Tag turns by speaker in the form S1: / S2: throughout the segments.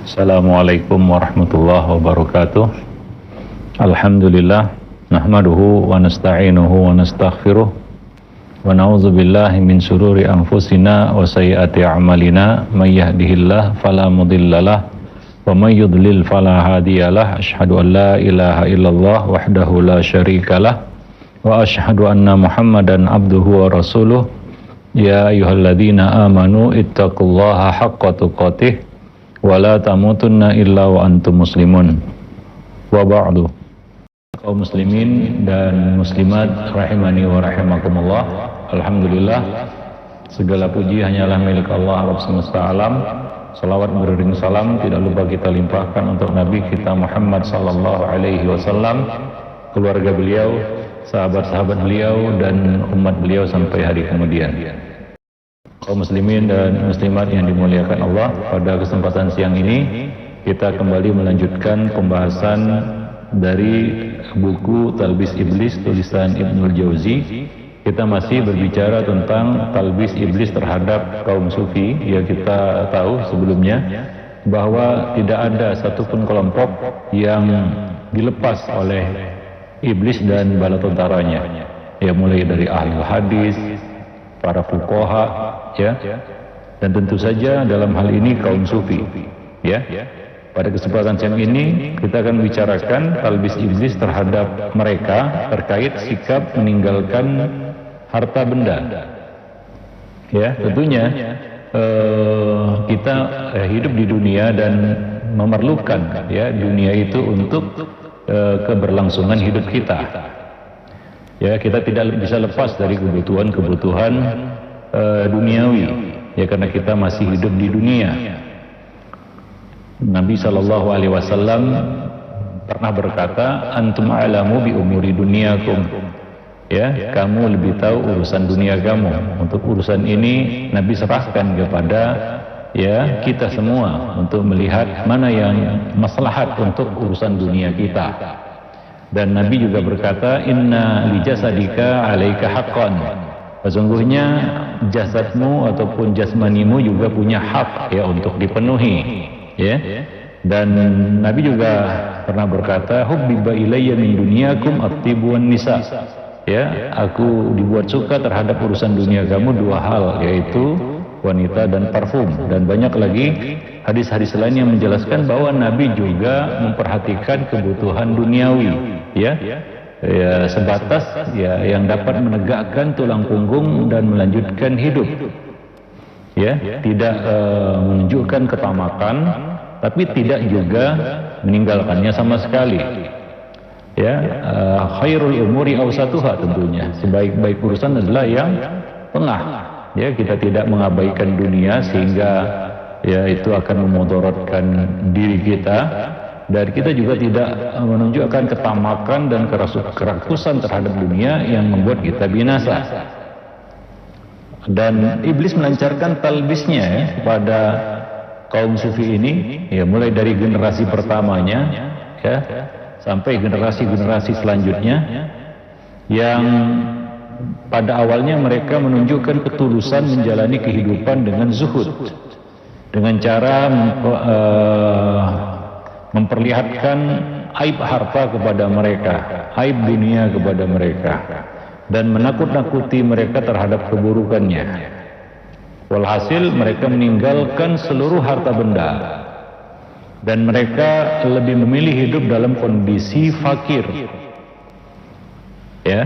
S1: Assalamualaikum warahmatullahi wabarakatuh. Alhamdulillah, nahmaduhu wa nasta'inuhu wa nastaghfiruh wa na'udzu billahi min syururi anfusina wa sayyiati a'malina may yahdihillahu fala mudhillalah wa may yudlil fala hadiyalah. Asyhadu an la ilaha illallah wahdahu la syarikalah wa asyhadu anna Muhammadan abduhu wa rasuluh. Ya ayyuhalladzina amanu ittaqullaha haqqa tuqatih wala tamutunna illa wa antum muslimun. Wa ba'du. Kaum muslimin dan muslimat rahimani wa rahimakumullah. Alhamdulillah, segala puji hanyalah milik Allah Rabb semesta alam. Salawat beriring salam tidak lupa kita limpahkan untuk Nabi kita Muhammad sallallahu alaihi wasallam, keluarga beliau, sahabat-sahabat beliau dan umat beliau sampai hari kemudian. Kaum muslimin dan muslimat yang dimuliakan Allah, pada kesempatan siang ini kita kembali melanjutkan pembahasan dari buku Talbis Iblis tulisan Ibnul Jauzi. Kita masih berbicara tentang talbis iblis terhadap kaum sufi. Ya, kita tahu sebelumnya bahwa tidak ada satupun kelompok yang dilepas oleh iblis dan bala tentaranya. Ya, mulai dari ahli hadis, para fuqaha, ya, dan tentu saja dalam hal ini kaum sufi. Ya, pada kesempatan siang ini kita akan bicarakan talbis iblis terhadap mereka terkait sikap meninggalkan harta benda. Ya, tentunya kita hidup di dunia dan memerlukan ya dunia itu untuk keberlangsungan hidup kita. Ya, kita tidak bisa lepas dari kebutuhan-kebutuhan duniawi, ya, karena kita masih hidup di dunia. Nabi Shallallahu Alaihi Wasallam pernah berkata, antum a'lamu bi umuri dunyakum. Ya, kamu lebih tahu urusan dunia kamu. Untuk urusan ini Nabi serahkan kepada ya kita semua untuk melihat mana yang maslahat untuk urusan dunia kita. Dan Nabi juga berkata, inna li jasadika 'alaika haqqan. Sesungguhnya jasadmu ataupun jasmanimu juga punya hak ya untuk dipenuhi, ya. Dan Nabi juga pernah berkata, hubbiba ilayya min dunyakum at-tibu wan nisa. Ya, aku dibuat suka terhadap urusan dunia kamu dua hal, yaitu wanita dan parfum. Dan banyak lagi hadis-hadis lain yang menjelaskan bahwa Nabi juga memperhatikan kebutuhan duniawi, ya, ya sebatas ya yang dapat menegakkan tulang punggung dan melanjutkan hidup. Ya, tidak menunjukkan ketamakan, tapi tidak juga meninggalkannya sama sekali. Ya, khairul umuri awsatuha, tentunya sebaik-baik urusan adalah yang tengah. Ya, kita tidak mengabaikan dunia sehingga ya itu akan memudaratkan diri kita, dan kita juga tidak menunjukkan ketamakan dan kerakusan terhadap dunia yang membuat kita binasa. Dan iblis melancarkan talbisnya ya, kepada kaum sufi ini, ya, mulai dari generasi pertamanya ya sampai generasi-generasi selanjutnya, yang pada awalnya mereka menunjukkan ketulusan menjalani kehidupan dengan zuhud, dengan cara memperlihatkan aib harta kepada mereka, aib dunia kepada mereka, dan menakut-nakuti mereka terhadap keburukannya. Walhasil mereka meninggalkan seluruh harta benda, dan mereka lebih memilih hidup dalam kondisi fakir. Ya,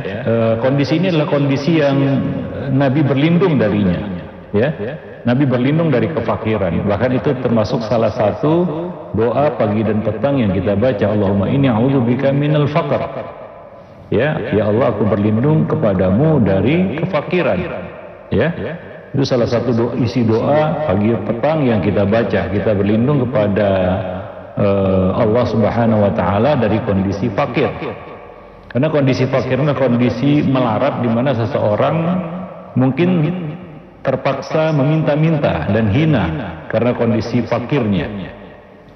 S1: kondisi ini adalah kondisi yang Nabi berlindung darinya. Ya, Nabi berlindung dari kefakiran. Bahkan itu termasuk salah satu doa pagi dan petang yang kita baca, Allahumma inni a'udzubika minal faqr. Ya, ya Allah, aku berlindung kepadamu dari kefakiran. Ya, itu salah satu isi doa pagi petang yang kita baca. Kita berlindung kepada Allah Subhanahu wa taala dari kondisi fakir. Karena kondisi fakir adalah kondisi melarat di mana seseorang mungkin terpaksa meminta-minta dan hina karena kondisi fakirnya.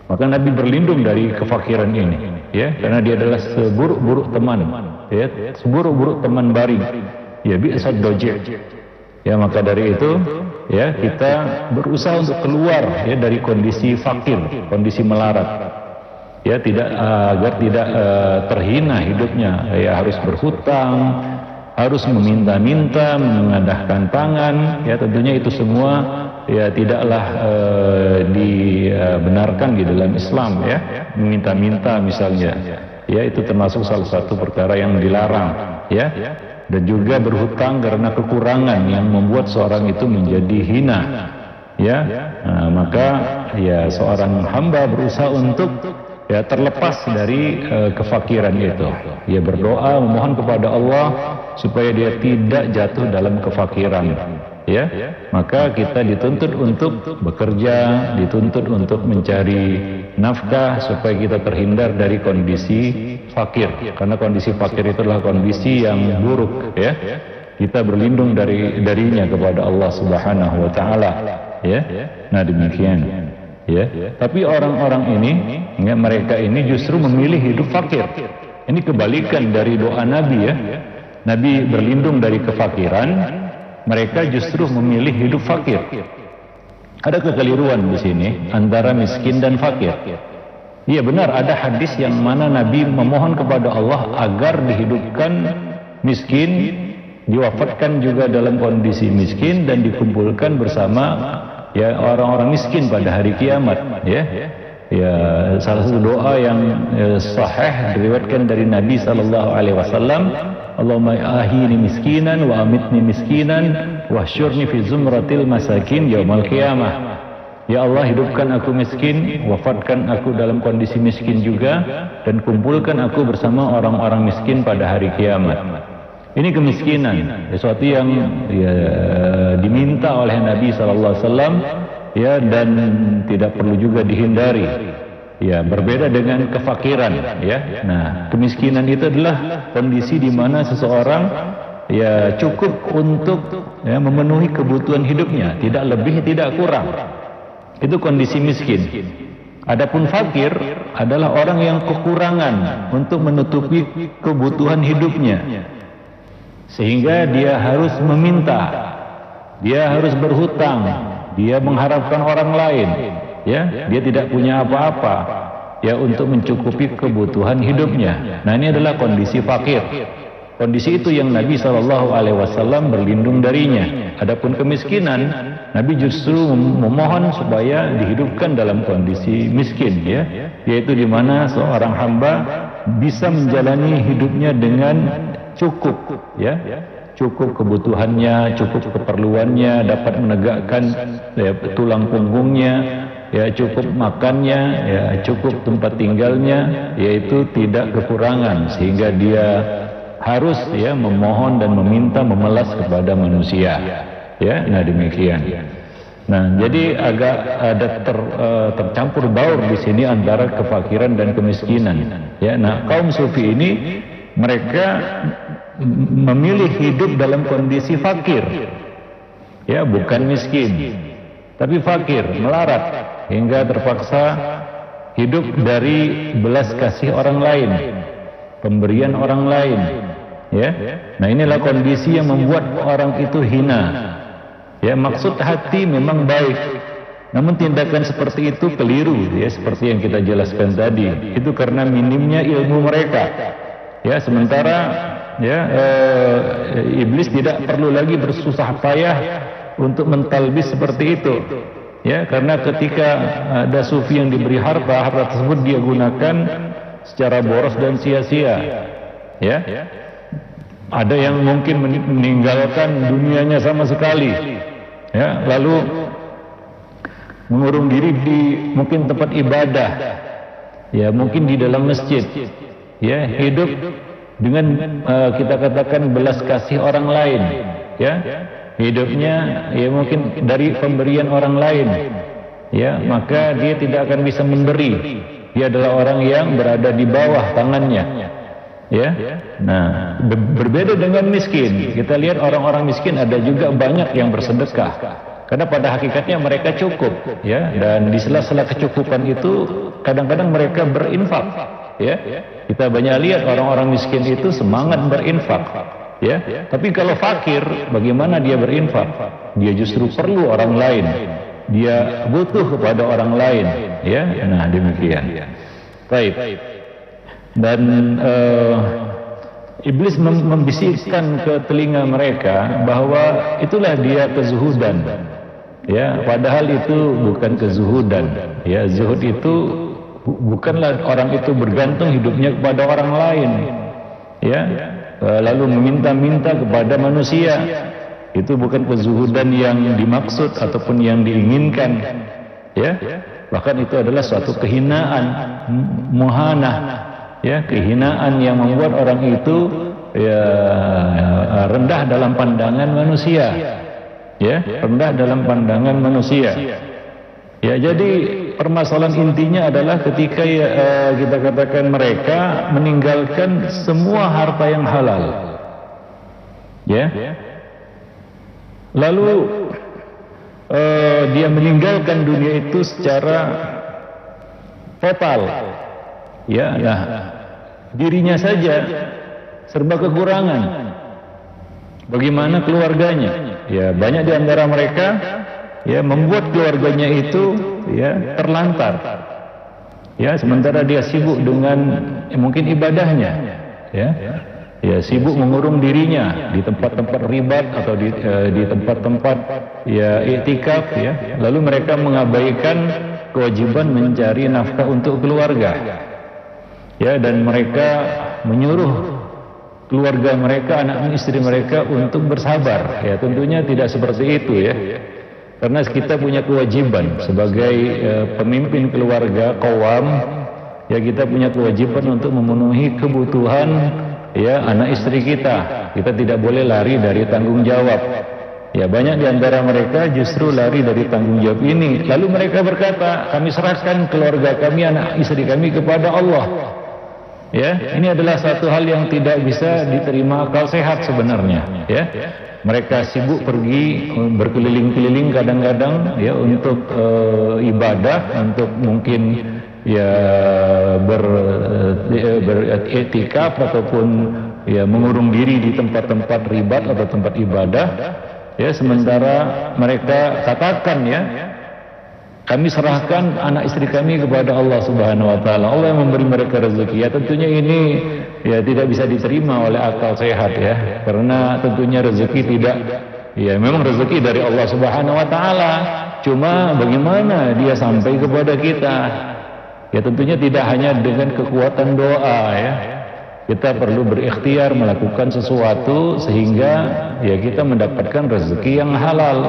S1: Maka Nabi berlindung dari kefakiran ini, ya, karena dia adalah seburuk-buruk teman, ya, seburuk-buruk teman baring. Ya, bi'sad doji'. Ya, maka dari itu ya kita berusaha untuk keluar ya dari kondisi fakir, kondisi melarat, ya tidak agar tidak terhina hidupnya, ya harus berhutang, harus meminta-minta, mengadahkan tangan, ya tentunya itu semua ya tidaklah dibenarkan di dalam Islam, ya meminta-minta misalnya, ya itu termasuk salah satu perkara yang dilarang, ya. Dan juga berhutang karena kekurangan yang membuat seorang itu menjadi hina, ya. Nah, maka ya seorang hamba berusaha untuk ya terlepas dari kefakiran itu. Ia berdoa memohon kepada Allah supaya dia tidak jatuh dalam kefakiran, ya. Maka kita dituntut untuk bekerja, dituntut untuk mencari nafkah supaya kita terhindar dari kondisi fakir, karena kondisi fakir itu adalah kondisi yang buruk, ya. Kita berlindung darinya kepada Allah Subhanahu wa taala, ya. Nah, demikian, ya. Tapi orang-orang ini, ya, mereka ini justru memilih hidup fakir. Ini kebalikan dari doa Nabi, ya. Nabi berlindung dari kefakiran, mereka justru memilih hidup fakir. Ada kekeliruan di sini antara miskin dan fakir. Iya benar, ada hadis yang mana Nabi memohon kepada Allah agar dihidupkan miskin, diwafatkan juga dalam kondisi miskin, dan dikumpulkan bersama ya orang-orang miskin pada hari kiamat, ya. Ya, salah satu doa yang sahih diriwayatkan dari Nabi SAW, Allahumma ahini miskinan wa amitni miskinan wahsyurni fi zumratil masakin yaumal qiyamah. Ya Allah, hidupkan aku miskin, wafatkan aku dalam kondisi miskin juga, dan kumpulkan aku bersama orang-orang miskin pada hari kiamat. Ini kemiskinan, sesuatu yang ya, diminta oleh Nabi SAW, ya, dan tidak perlu juga dihindari. Ya, berbeda dengan kefakiran, ya. Nah, kemiskinan itu adalah kondisi di mana seseorang ya cukup untuk ya, memenuhi kebutuhan hidupnya, tidak lebih, tidak kurang. Itu kondisi miskin. Adapun fakir adalah orang yang kekurangan untuk menutupi kebutuhan hidupnya, sehingga dia harus meminta, dia harus berhutang, dia mengharapkan orang lain, ya, dia tidak punya apa-apa ya untuk mencukupi kebutuhan hidupnya. Nah, ini adalah kondisi fakir. Kondisi itu yang Nabi SAW berlindung darinya. Adapun kemiskinan, Nabi justru memohon supaya dihidupkan dalam kondisi miskin, ya, yaitu di mana seorang hamba bisa menjalani hidupnya dengan cukup, ya, cukup kebutuhannya, cukup keperluannya, dapat menegakkan ya, tulang punggungnya, ya, cukup makannya, ya, cukup tempat tinggalnya, yaitu tidak kekurangan, sehingga dia harus ya memohon dan meminta, memelas kepada manusia, ya. Nah, demikian. Nah, jadi agak ada tercampur baur di sini antara kefakiran dan kemiskinan, ya. Nah, kaum sufi ini mereka memilih hidup dalam kondisi fakir, ya, bukan miskin, tapi fakir, melarat, hingga terpaksa hidup dari belas kasih orang lain, pemberian orang lain, ya. Nah, inilah kondisi yang membuat orang itu hina. Ya, maksud hati memang baik, namun tindakan seperti itu keliru, ya, seperti yang kita jelaskan tadi. Itu karena minimnya ilmu mereka. Ya, sementara ya iblis tidak perlu lagi bersusah payah untuk mentalbis seperti itu. Ya, karena ketika ada sufi yang diberi harta, harta tersebut dia gunakan secara boros dan sia-sia. Ya. Ada yang mungkin meninggalkan dunianya sama sekali, ya, lalu mengurung diri di mungkin tempat ibadah, ya, mungkin di dalam masjid, ya, hidup dengan kita katakan belas kasih orang lain, ya, hidupnya ya mungkin dari pemberian orang lain, ya, maka dia tidak akan bisa memberi. Dia adalah orang yang berada di bawah tangannya, ya. Nah, berbeda dengan miskin. Kita lihat orang-orang miskin ada juga banyak yang bersedekah, karena pada hakikatnya mereka cukup, ya. Dan di sela-sela kecukupan itu kadang-kadang mereka berinfak, ya. Kita banyak lihat orang-orang miskin itu semangat berinfak, ya. Tapi kalau fakir, bagaimana dia berinfak? Dia justru perlu orang lain, dia butuh kepada orang lain, ya. Nah, demikian. Baik. Dan iblis membisikkan ke telinga mereka bahwa itulah dia kezuhudan, ya. Padahal itu bukan kezuhudan, ya. Zuhud itu bukanlah orang itu bergantung hidupnya kepada orang lain, ya, lalu meminta-minta kepada manusia. Itu bukan kezuhudan yang dimaksud ataupun yang diinginkan, ya. Bahkan itu adalah suatu kehinaan, muhanah, ya, kehinaan yang membuat orang itu ya rendah dalam pandangan manusia, ya, rendah dalam pandangan manusia. Ya, jadi permasalahan intinya adalah ketika kita katakan mereka meninggalkan semua harta yang halal, ya, lalu dia meninggalkan dunia itu secara total, ya. Nah, dirinya saja serba kekurangan, bagaimana keluarganya? Ya, banyak di antara mereka, ya, membuat keluarganya itu, ya, terlantar, ya, sementara dia sibuk dengan mungkin ibadahnya, ya, ya, sibuk mengurung dirinya di tempat-tempat ribat atau di tempat-tempat, ya, iktikaf, ya. Lalu mereka mengabaikan kewajiban mencari nafkah untuk keluarga, ya, dan mereka menyuruh keluarga mereka, anak istri mereka untuk bersabar. Ya, tentunya tidak seperti itu, ya. Karena kita punya kewajiban sebagai pemimpin keluarga qawam, ya, kita punya kewajiban untuk memenuhi kebutuhan, ya, anak istri kita. Kita tidak boleh lari dari tanggung jawab. Ya, banyak di antara mereka justru lari dari tanggung jawab ini. Lalu mereka berkata, kami serahkan keluarga kami, anak istri kami kepada Allah. Ya, ini adalah satu hal yang tidak bisa diterima akal sehat sebenarnya, ya. Mereka sibuk pergi berkeliling-keliling kadang-kadang, ya, untuk ibadah, untuk mungkin, ya, beriktikaf ataupun, ya, mengurung diri di tempat-tempat ribat atau tempat ibadah, ya, sementara mereka katakan, ya, kami serahkan anak istri kami kepada Allah Subhanahu wa taala. Allah yang memberi mereka rezeki. Ya, tentunya ini, ya, tidak bisa diterima oleh akal sehat, ya. Karena tentunya rezeki tidak, ya, memang rezeki dari Allah Subhanahu wa taala. Cuma bagaimana dia sampai kepada kita? Ya, tentunya tidak hanya dengan kekuatan doa, ya. Kita perlu berikhtiar melakukan sesuatu sehingga, ya, kita mendapatkan rezeki yang halal.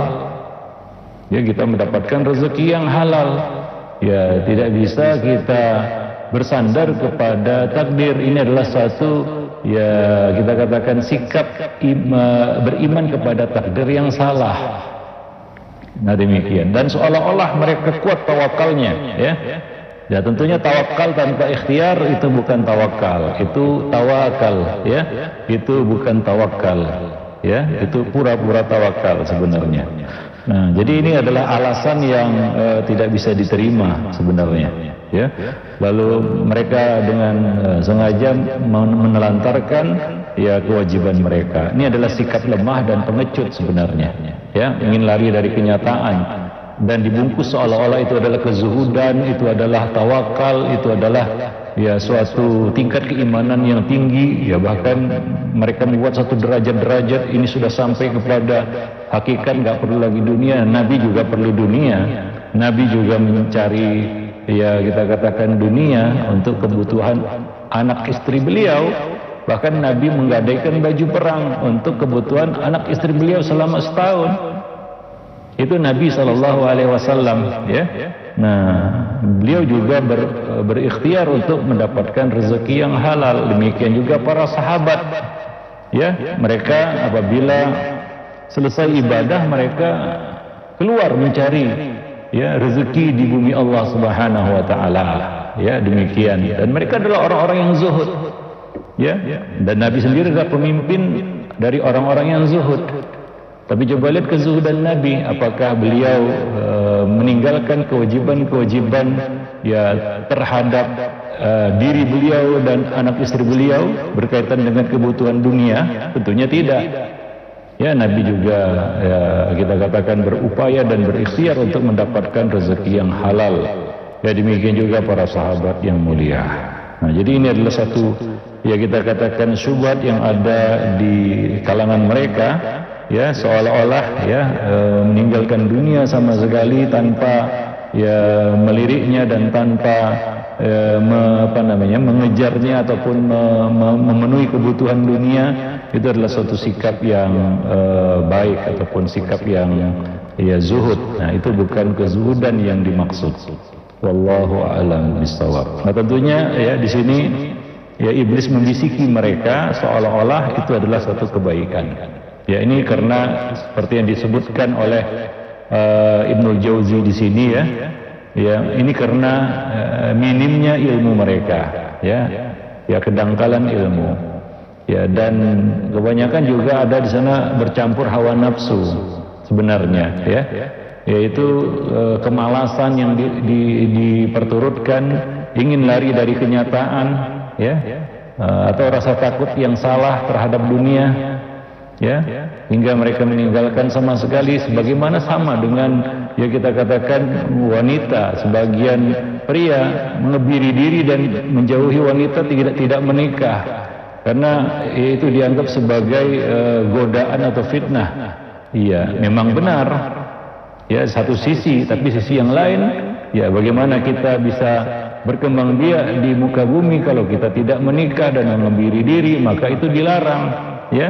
S1: Ya, kita mendapatkan rezeki yang halal. Ya, tidak bisa kita bersandar kepada takdir. Ini adalah satu, ya, kita katakan sikap beriman kepada takdir yang salah. Nah, demikian. Dan seolah-olah mereka kuat tawakalnya, ya. Ya, tentunya tawakal tanpa ikhtiar itu bukan tawakal, itu tawakal, ya. Itu bukan tawakal, ya. Itu pura-pura tawakal sebenarnya. Nah, jadi ini adalah alasan yang tidak bisa diterima sebenarnya, ya. Lalu mereka dengan sengaja menelantarkan, ya, kewajiban mereka. Ini adalah sikap lemah dan pengecut sebenarnya, ya, ingin lari dari kenyataan dan dibungkus seolah-olah itu adalah kezuhudan, itu adalah tawakal, itu adalah, ya, suatu tingkat keimanan yang tinggi, ya. Bahkan mereka membuat satu derajat-derajat, ini sudah sampai kepada hakikat nggak perlu lagi dunia. Nabi juga perlu dunia, Nabi juga mencari, ya, kita katakan dunia untuk kebutuhan anak istri beliau. Bahkan Nabi menggadaikan baju perang untuk kebutuhan anak istri beliau selama setahun. Itu Nabi SAW, ya. Nah, beliau juga berikhtiar untuk mendapatkan rezeki yang halal. Demikian juga para sahabat, ya. Mereka apabila selesai ibadah, mereka keluar mencari, ya, rezeki di bumi Allah Subhanahu wa taala, ya, demikian. Dan mereka adalah orang-orang yang zuhud, ya. Dan Nabi sendiri adalah pemimpin dari orang-orang yang zuhud. Tapi coba lihat kezuhudan Nabi, apakah beliau meninggalkan kewajiban-kewajiban, ya terhadap diri beliau dan anak istri beliau berkaitan dengan kebutuhan dunia? Tentunya tidak. Ya, Nabi juga ya, kita katakan berupaya dan berikhtiar untuk mendapatkan rezeki yang halal. Ya, demikian juga para sahabat yang mulia. Nah, jadi ini adalah satu, ya kita katakan syubhat yang ada di kalangan mereka, ya seolah-olah ya meninggalkan dunia sama sekali tanpa ya meliriknya dan tanpa mengejarnya ataupun memenuhi kebutuhan dunia. Itu adalah suatu sikap yang baik ataupun sikap yang ya zuhud. Nah, itu bukan kezuhudan yang dimaksud. Wallahu a'lam bishawab. Nah, tentunya ya di sini ya iblis membisiki mereka seolah-olah itu adalah suatu kebaikan. Ya, ini karena seperti yang disebutkan oleh Ibnul Jauzi di sini ya. Ya, ini karena minimnya ilmu mereka, ya kedangkalan ilmu, ya dan kebanyakan juga ada di sana bercampur hawa nafsu sebenarnya, ya, yaitu kemalasan yang diperturutkan, ingin lari dari kenyataan, ya, atau rasa takut yang salah terhadap dunia, ya, hingga mereka meninggalkan sama sekali, sebagaimana sama dengan ya kita katakan wanita, sebagian pria mengebiri diri dan menjauhi wanita, tidak menikah karena itu dianggap sebagai godaan atau fitnah. Iya, memang benar ya satu sisi, tapi sisi yang lain ya bagaimana kita bisa berkembang biak di muka bumi kalau kita tidak menikah dan mengebiri diri, maka itu dilarang, ya,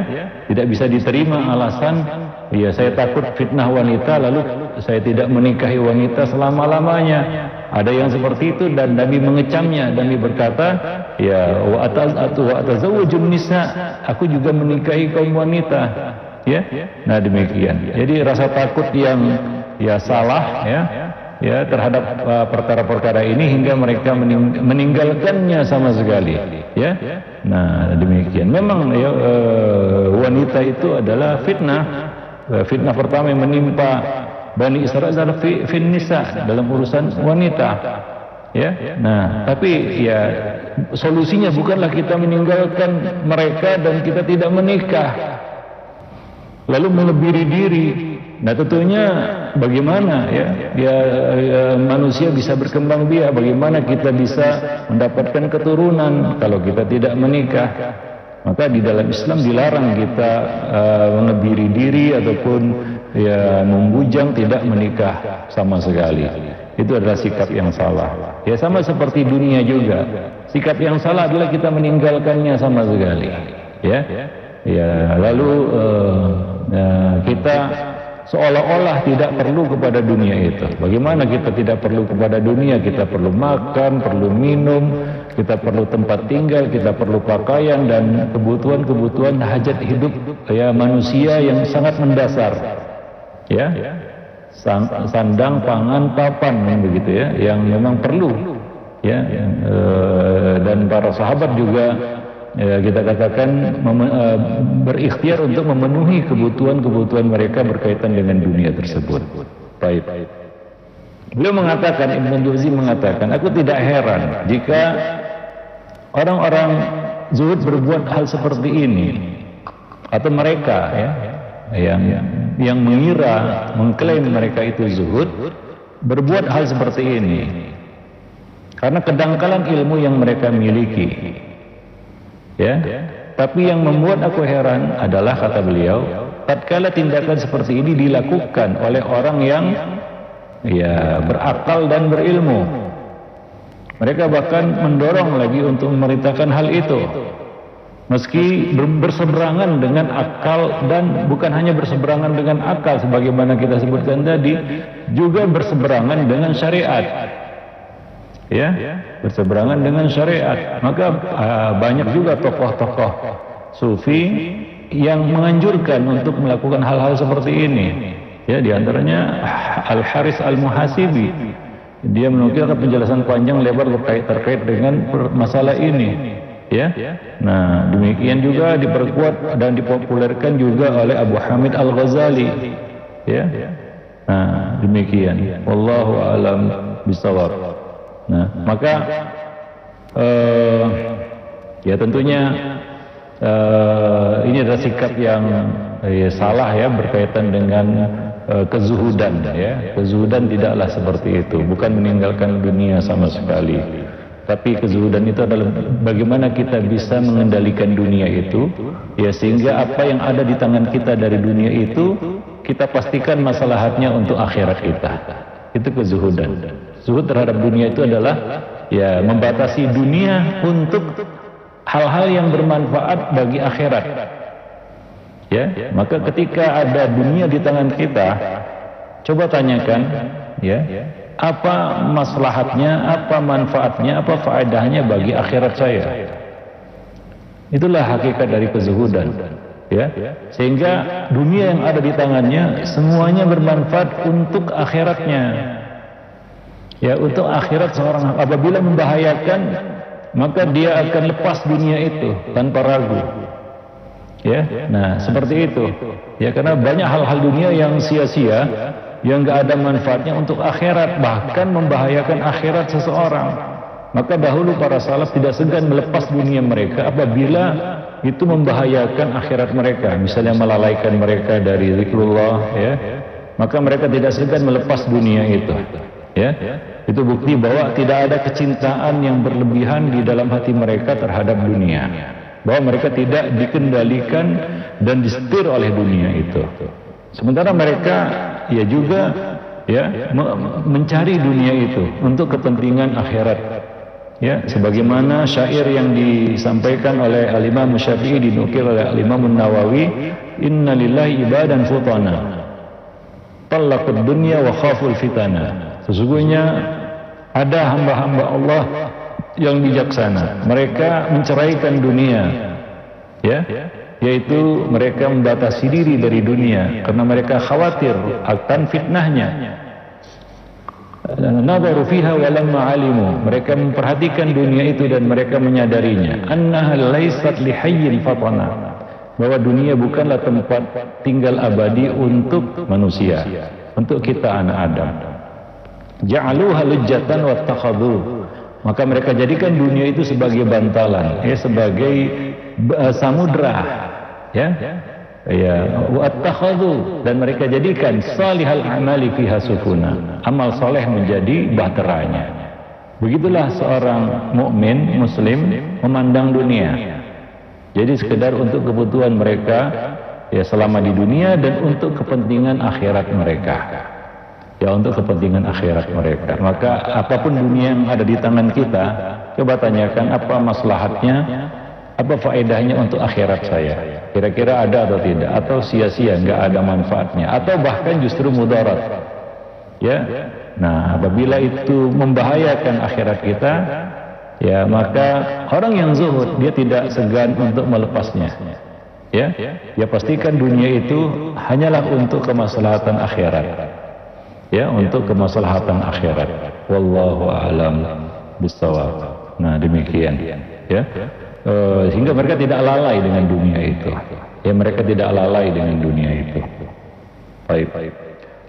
S1: tidak bisa diterima alasan ya saya takut fitnah wanita lalu saya tidak menikahi wanita selama-lamanya. Ada yang seperti itu dan Nabi mengecamnya. Nabi berkata, ya wa atazawwajun nisa, aku juga menikahi kaum wanita, ya. Nah, demikian. Jadi rasa takut yang ya salah ya terhadap perkara-perkara ini hingga mereka meninggalkannya sama sekali, ya. Nah, demikian. Memang ya, wanita itu adalah fitnah. Fitnah pertama yang menimpa Bani Israel adalah nisa, dalam urusan wanita, ya. Nah, tapi ya solusinya bukanlah kita meninggalkan mereka dan kita tidak menikah lalu mengebiri diri. Nah, tentunya bagaimana ya manusia bisa berkembang biak, bagaimana kita bisa mendapatkan keturunan kalau kita tidak menikah. Maka di dalam Islam dilarang kita mengebiri diri ataupun ya membujang, tidak menikah sama sekali. Itu adalah sikap yang salah. Ya sama seperti dunia juga. Sikap yang salah adalah kita meninggalkannya sama sekali. Ya, ya lalu kita seolah-olah tidak perlu kepada dunia itu. Bagaimana kita tidak perlu kepada dunia? Kita perlu makan, perlu minum, kita perlu tempat tinggal, kita perlu pakaian dan kebutuhan-kebutuhan hajat hidup ya manusia yang sangat mendasar. Ya, sandang, pangan, papan, begitu ya, yang memang perlu. Ya, dan para sahabat juga ya, kita katakan berikhtiar untuk memenuhi kebutuhan-kebutuhan mereka berkaitan dengan dunia tersebut. Baik. Beliau mengatakan, Ibnu Jauzi mengatakan, aku tidak heran jika orang-orang zuhud berbuat hal seperti ini, atau mereka ya yang mengira, mengklaim mereka itu zuhud, berbuat hal seperti ini karena kedangkalan ilmu yang mereka miliki. Ya, tapi yang membuat aku heran adalah, kata beliau, tatkala tindakan seperti ini dilakukan oleh orang yang ya berakal dan berilmu, mereka bahkan mendorong lagi untuk memerintahkan hal itu, meski berseberangan dengan akal, dan bukan hanya berseberangan dengan akal sebagaimana kita sebutkan tadi, juga berseberangan dengan syariat. Ya, berseberangan dengan syariat. Maka banyak juga tokoh-tokoh sufi yang menganjurkan untuk melakukan hal-hal seperti ini. Ya, diantaranya Al-Haris Al-Muhasibi. Dia menukilkan penjelasan panjang lebar terkait dengan masalah ini. Ya, nah demikian juga diperkuat dan dipopulerkan juga oleh Abu Hamid Al-Ghazali. Ya, nah demikian. Wallahu a'lam bishawab. Nah, maka ya tentunya ini adalah sikap yang salah ya, berkaitan dengan kezuhudan ya. Kezuhudan tidaklah seperti itu, bukan meninggalkan dunia sama sekali. Tapi kezuhudan itu adalah bagaimana kita bisa mengendalikan dunia itu ya, sehingga apa yang ada di tangan kita dari dunia itu kita pastikan maslahatnya untuk akhirat kita. Itu kezuhudan. Zuhud terhadap dunia itu adalah ya membatasi dunia untuk hal-hal yang bermanfaat bagi akhirat. Ya, maka ketika ada dunia di tangan kita, coba tanyakan ya, apa maslahatnya, apa manfaatnya, apa faedahnya bagi akhirat saya. Itulah hakikat dari kezuhudan ya. Sehingga dunia yang ada di tangannya semuanya bermanfaat untuk akhiratnya. Ya, untuk akhirat seorang apabila membahayakan, maka dia akan lepas dunia itu tanpa ragu. Ya, nah seperti itu. Ya, karena banyak hal-hal dunia yang sia-sia, yang gak ada manfaatnya untuk akhirat, bahkan membahayakan akhirat seseorang. Maka dahulu para salaf tidak segan melepas dunia mereka apabila itu membahayakan akhirat mereka, misalnya melalaikan mereka dari zikrullah ya, maka mereka tidak segan melepas dunia itu ya. Itu bukti bahwa tidak ada kecintaan yang berlebihan di dalam hati mereka terhadap dunia, bahwa mereka tidak dikendalikan dan disetir oleh dunia itu. Sementara mereka ya juga ya mencari dunia itu untuk kepentingan akhirat. Ya, sebagaimana syair yang disampaikan oleh Al-Imam Syafi'i, dinukil oleh Al-Imam Nawawi, "Inna lillahi ibadan futana, talaqud dunya wa khaful fitana." Sesungguhnya ada hamba-hamba Allah yang bijaksana, mereka menceraikan dunia, ya, yaitu mereka membatasi diri dari dunia karena mereka khawatir akan fitnahnya. Nadharu fiha wa lamma alimu, mereka memperhatikan dunia itu dan mereka menyadarinya, annaha laysat li hayyin fatana, bahwa dunia bukanlah tempat tinggal abadi untuk manusia, untuk kita anak Adam. Ja'aluha lujjatan wattakhadhu, maka mereka jadikan dunia itu sebagai bantalan, ya, sebagai samudra, ya, ya, wattakhadhu, dan mereka jadikan salihal amali fiha sukuna, amal soleh menjadi bahteranya. Begitulah seorang mukmin muslim memandang dunia. Jadi sekedar untuk kebutuhan mereka ya selama di dunia dan untuk kepentingan akhirat mereka. Ya, untuk kepentingan akhirat mereka. Maka apapun dunia yang ada di tangan kita, coba tanyakan apa maslahatnya, apa faedahnya untuk akhirat saya. Kira-kira ada atau tidak, atau sia-sia, nggak ada manfaatnya, atau bahkan justru mudarat. Ya, nah apabila itu membahayakan akhirat kita, ya maka orang yang zuhud dia tidak segan untuk melepasnya. Ya, ya pastikan dunia itu hanyalah untuk kemaslahatan akhirat. Ya, untuk kemaslahatan akhirat. Wallahu a'lam bishawab. Nah, demikian ya. Sehingga mereka tidak lalai dengan dunia itu. Ya, mereka tidak lalai dengan dunia itu. Baik.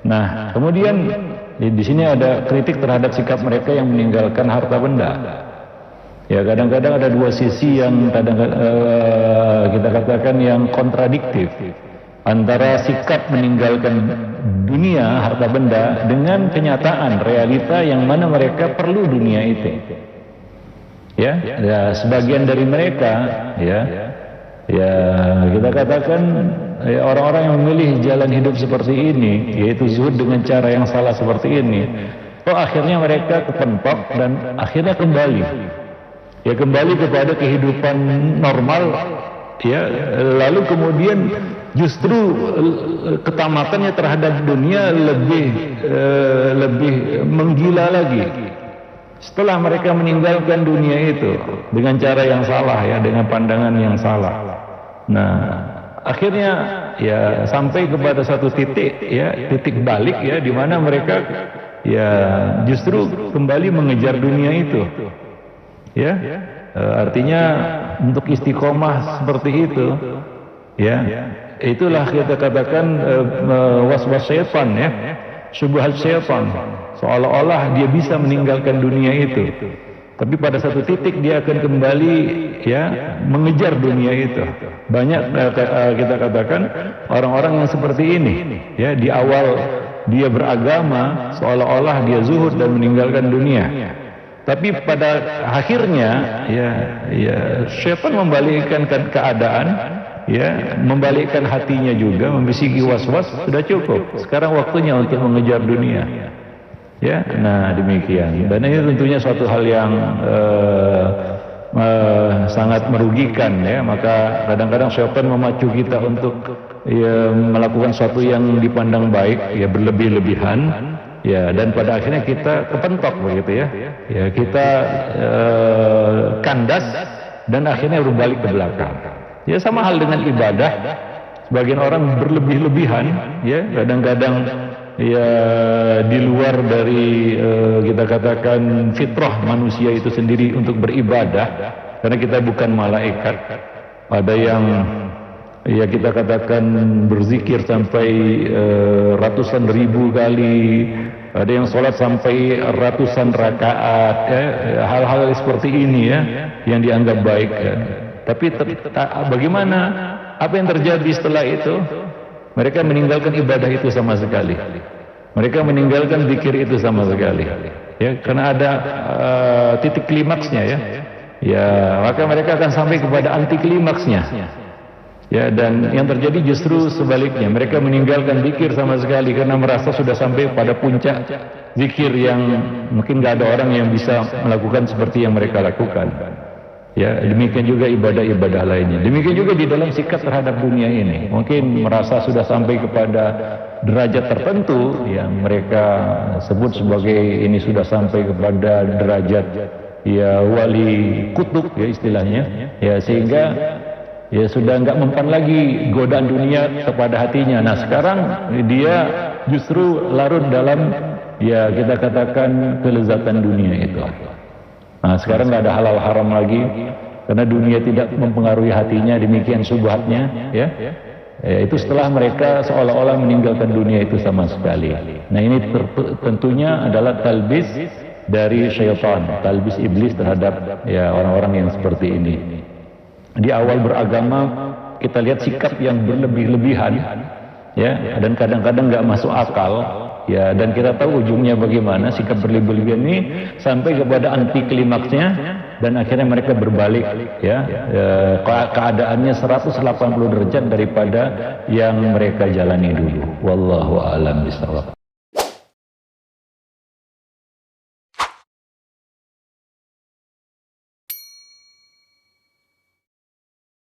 S1: Nah, kemudian di sini ada kritik terhadap sikap mereka yang meninggalkan harta benda. Ya, kadang-kadang ada dua sisi yang kita katakan yang kontradiktif antara sikap meninggalkan dunia, harta benda, dengan kenyataan realita yang mana mereka perlu dunia itu. Ya, sebagian dari mereka ya kita katakan ya, orang-orang yang memilih jalan hidup seperti ini, yaitu zuhud dengan cara yang salah seperti ini, akhirnya mereka kepentok dan akhirnya kembali kepada kehidupan normal, ya, lalu kemudian justru ketamakannya terhadap dunia lebih menggila lagi setelah mereka meninggalkan dunia itu dengan cara yang salah, ya, dengan pandangan yang salah. Nah, akhirnya ya sampai kepada satu titik, ya, titik balik, ya, di mana mereka ya justru kembali mengejar dunia itu, ya. Artinya untuk istiqomah seperti itu, ya, itulah kita katakan was-was syaitan, ya. syubhat syaitan, seolah-olah dia bisa meninggalkan dunia itu. Tapi pada satu titik dia akan kembali ya mengejar dunia itu. Banyak kita katakan orang-orang yang seperti ini ya, di awal dia beragama seolah-olah dia zuhud dan meninggalkan dunia. Tapi pada akhirnya ya syaitan membalikkan keadaan, ya, membalikkan hatinya juga, membisiki was-was, sudah cukup. Sekarang waktunya untuk mengejar dunia. Ya, nah demikian. Dan ini tentunya suatu hal yang sangat merugikan ya. Maka kadang-kadang syaitan memacu kita untuk ya, melakukan sesuatu yang dipandang baik, ya berlebih-lebihan. Ya, dan pada akhirnya kita kepentok begitu ya. Ya, kita kandas dan akhirnya berbalik ke belakang. Ya, sama hal dengan ibadah. Sebagian orang berlebih-lebihan, ya kadang-kadang ya di luar dari kita katakan fitrah manusia itu sendiri untuk beribadah, karena kita bukan malaikat. Ada yang ya kita katakan berzikir sampai ratusan ribu kali, ada yang sholat sampai ratusan rakaat, ya, hal-hal seperti ini ya yang dianggap baik ya. Tapi bagaimana, apa yang terjadi setelah itu? Mereka meninggalkan ibadah itu sama sekali. Mereka meninggalkan zikir itu sama sekali. Ya, karena ada titik klimaksnya ya. Ya, maka mereka akan sampai kepada anti klimaksnya. Ya, dan yang terjadi justru sebaliknya. Mereka meninggalkan zikir sama sekali karena merasa sudah sampai pada puncak zikir yang mungkin gak ada orang yang bisa melakukan seperti yang mereka lakukan. Ya, demikian juga ibadah-ibadah lainnya. Demikian juga di dalam sikap terhadap dunia ini. Mungkin merasa sudah sampai kepada derajat tertentu yang mereka sebut sebagai ini sudah sampai kepada derajat ya wali kutub ya istilahnya. Ya, sehingga ya sudah enggak mempan lagi godaan dunia kepada hatinya. Nah, sekarang dia justru larut dalam ya kita katakan kelezatan dunia itu. Nah, sekarang nggak ada halal haram lagi karena dunia tidak mempengaruhi hatinya, demikian subhatnya ya. Itu setelah mereka seolah-olah meninggalkan dunia itu sama sekali. Nah, ini tentunya adalah talbis dari syaitan, talbis iblis terhadap ya orang-orang yang seperti ini. Di awal beragama kita lihat sikap yang berlebih-lebihan ya, dan kadang-kadang nggak masuk akal. Ya, dan kita tahu ujungnya bagaimana sikap berlebih-lebihan ini sampai kepada anti klimaksnya dan akhirnya mereka berbalik ya, keadaannya 180 derajat daripada yang mereka jalani dulu. Wallahu a'lam bishawab.